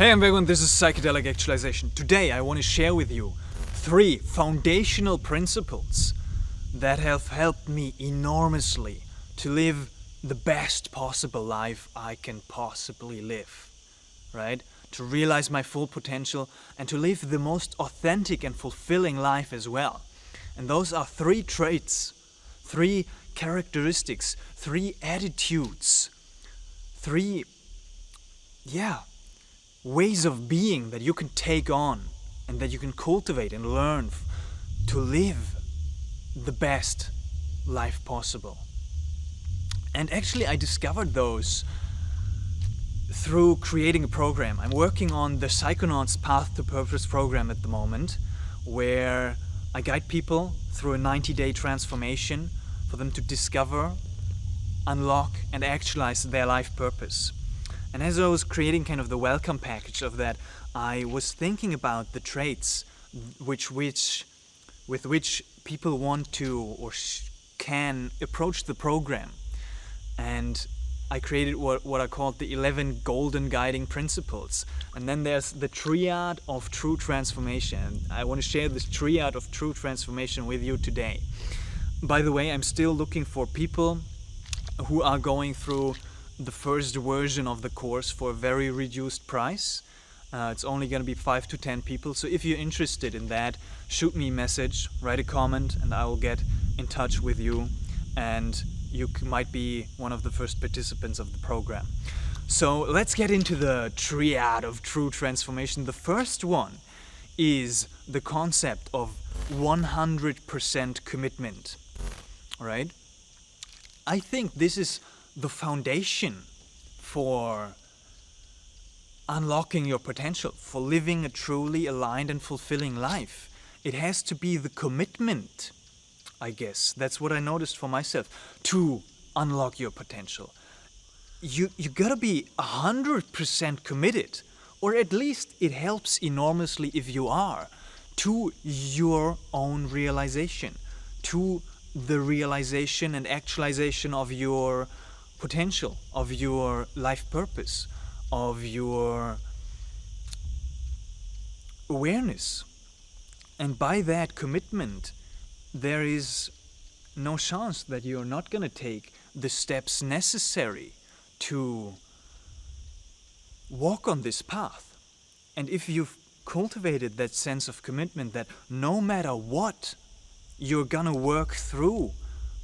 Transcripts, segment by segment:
Hey everyone, this is Psychedelic Actualization. Today I want to share with you 3 foundational principles that have helped me enormously to live the best possible life I can possibly live, right? To realize my full potential and to live the most authentic and fulfilling life as well. And those are 3 traits, 3 characteristics, 3 attitudes, 3 ways of being that you can take on and that you can cultivate and learn to live the best life possible. And actually I discovered those through creating a program. I'm working on the Psychonauts Path to Purpose program at the moment, where I guide people through a 90-day transformation for them to discover, unlock and actualize their life purpose. And as I was creating kind of the welcome package of that, I was thinking about the traits with which people want to or can approach the program. And I created what I called the 11 golden guiding principles. And then there's the triad of true transformation. I want to share this triad of true transformation with you today. By the way, I'm still looking for people who are going through the first version of the course for a very reduced price. It's only going to be 5 to 10 people. So if you're interested in that, shoot me a message, write a comment, and I will get in touch with you. And you might be one of the first participants of the program. So let's get into the triad of true transformation. The first one is the concept of 100% commitment. All right? I think this is the foundation for unlocking your potential, for living a truly aligned and fulfilling life. It has to be the commitment, I guess. That's what I noticed for myself, to unlock your potential. You gotta be 100% committed, or at least it helps enormously if you are, to your own realization, to the realization and actualization of your potential, of your life purpose, of your awareness. And by that commitment, there is no chance that you're not going to take the steps necessary to walk on this path. And if you've cultivated that sense of commitment that no matter what, you're going to work through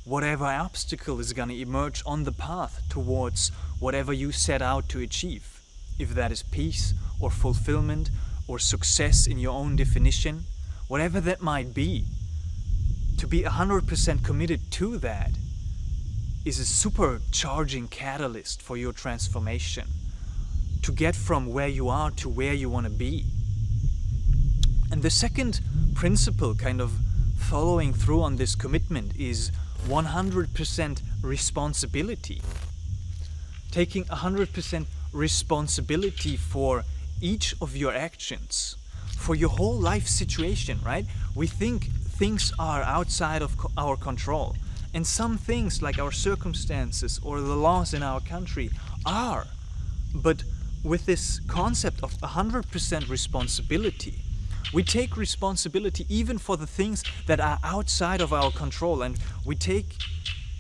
whatever obstacle is going to emerge on the path towards whatever you set out to achieve, if that is peace or fulfillment or success in your own definition, whatever that might be, to be 100% committed to that is a supercharging catalyst for your transformation, to get from where you are to where you want to be. And the second principle, kind of following through on this commitment, is 100% responsibility. Taking 100% responsibility for each of your actions, for your whole life situation, right? We think things are outside of our control, and some things like our circumstances or the laws in our country are. But with this concept of 100% responsibility, we take responsibility even for the things that are outside of our control, and we take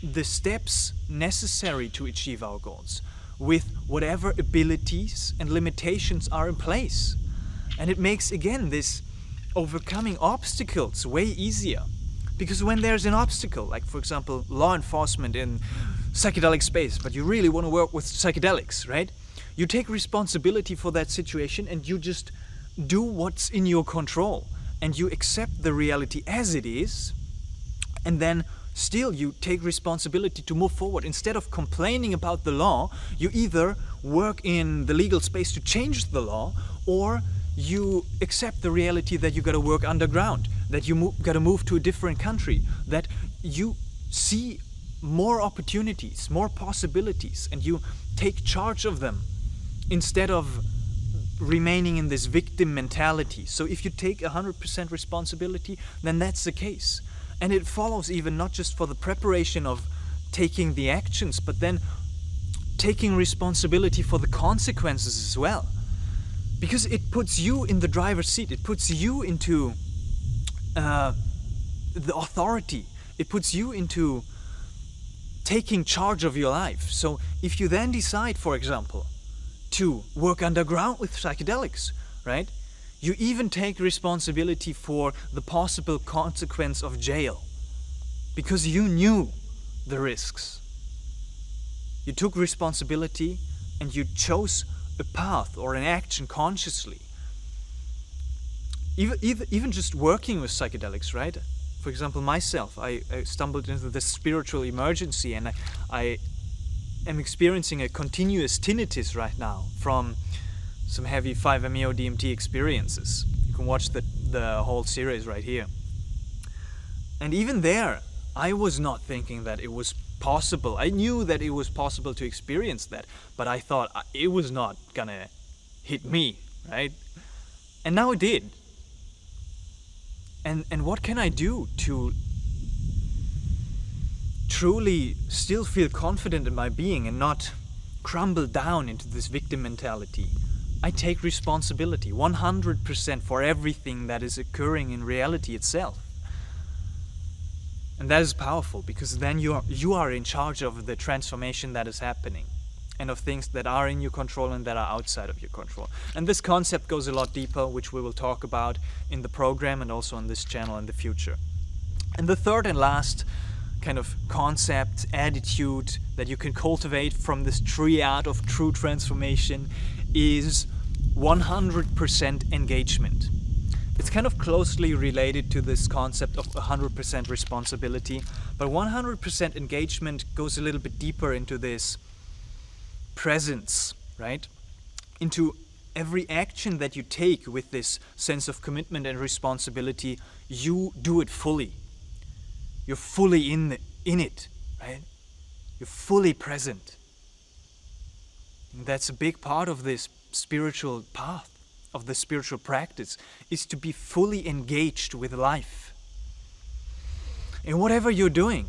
the steps necessary to achieve our goals with whatever abilities and limitations are in place. And it makes, again, this overcoming obstacles way easier. Because when there's an obstacle, like for example law enforcement in psychedelic space, but you really want to work with psychedelics, right? You take responsibility for that situation and you just do what's in your control, and you accept the reality as it is, and then still you take responsibility to move forward. Instead of complaining about the law, you either work in the legal space to change the law, or you accept the reality that you gotta work underground, that you gotta move to a different country, that you see more opportunities, more possibilities, and you take charge of them instead of remaining in this victim mentality. So if you take 100% responsibility, then that's the case. And it follows even not just for the preparation of taking the actions, but then taking responsibility for the consequences as well. Because it puts you in the driver's seat. It puts you into the authority. It puts you into taking charge of your life. So if you then decide, for example, to work underground with psychedelics, right? You even take responsibility for the possible consequence of jail because you knew the risks. You took responsibility and you chose a path or an action consciously. Even just working with psychedelics, right? For example, myself, I stumbled into this spiritual emergency, and I am experiencing a continuous tinnitus right now from some heavy 5-MeO DMT experiences. You can watch the whole series right here. And even there, I was not thinking that it was possible. I knew that it was possible to experience that, but I thought it was not gonna hit me, right? And now it did. And what can I do to truly still feel confident in my being and not crumble down into this victim mentality? I take responsibility 100% for everything that is occurring in reality itself. And that is powerful, because then you are in charge of the transformation that is happening, and of things that are in your control and that are outside of your control. And this concept goes a lot deeper, which we will talk about in the program and also on this channel in the future. And the third and last kind of concept, attitude that you can cultivate from this triad of true transformation is 100% engagement. It's kind of closely related to this concept of 100% responsibility, but 100% engagement goes a little bit deeper into this presence, right? Into every action that you take with this sense of commitment and responsibility, you do it fully. You're fully in it, right? You're fully present. And that's a big part of this spiritual path, of the spiritual practice, is to be fully engaged with life. In whatever you're doing,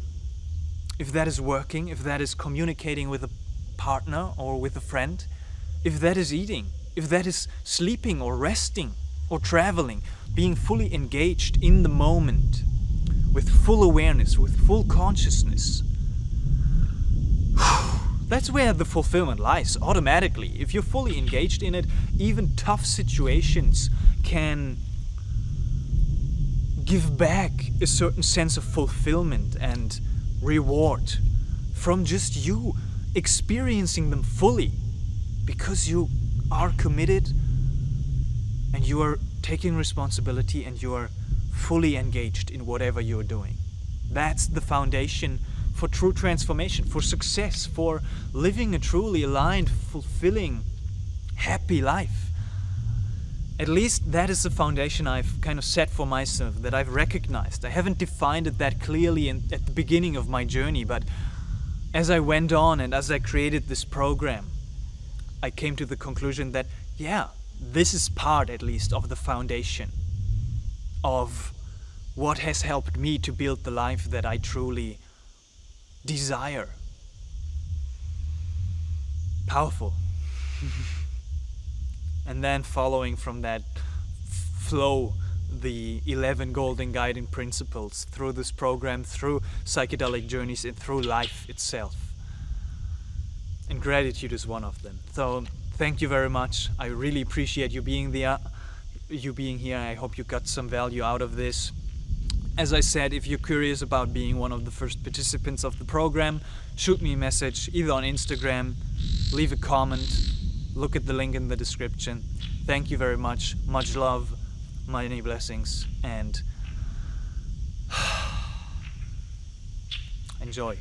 if that is working, if that is communicating with a partner or with a friend, if that is eating, if that is sleeping or resting or traveling, being fully engaged in the moment with full awareness, with full consciousness. That's where the fulfillment lies automatically. If you're fully engaged in it, even tough situations can give back a certain sense of fulfillment and reward from just you experiencing them fully, because you are committed and you are taking responsibility and you are fully engaged in whatever you're doing. That's the foundation for true transformation, for success, for living a truly aligned, fulfilling, happy life. At least that is the foundation I've kind of set for myself, that I've recognized. I haven't defined it that clearly at the beginning of my journey, but as I went on and as I created this program, I came to the conclusion that, yeah, this is part at least of the foundation of what has helped me to build the life that I truly desire. Powerful. And then following from that flow, the 11 golden guiding principles through this program, through psychedelic journeys and through life itself. And gratitude is one of them. So thank you very much. I really appreciate you being there, you being here. I hope you got some value out of this. As I said, if you're curious about being one of the first participants of the program, shoot me a message either on Instagram, leave a comment, look at the link in the description. Thank you very much. Much love, many blessings, and enjoy.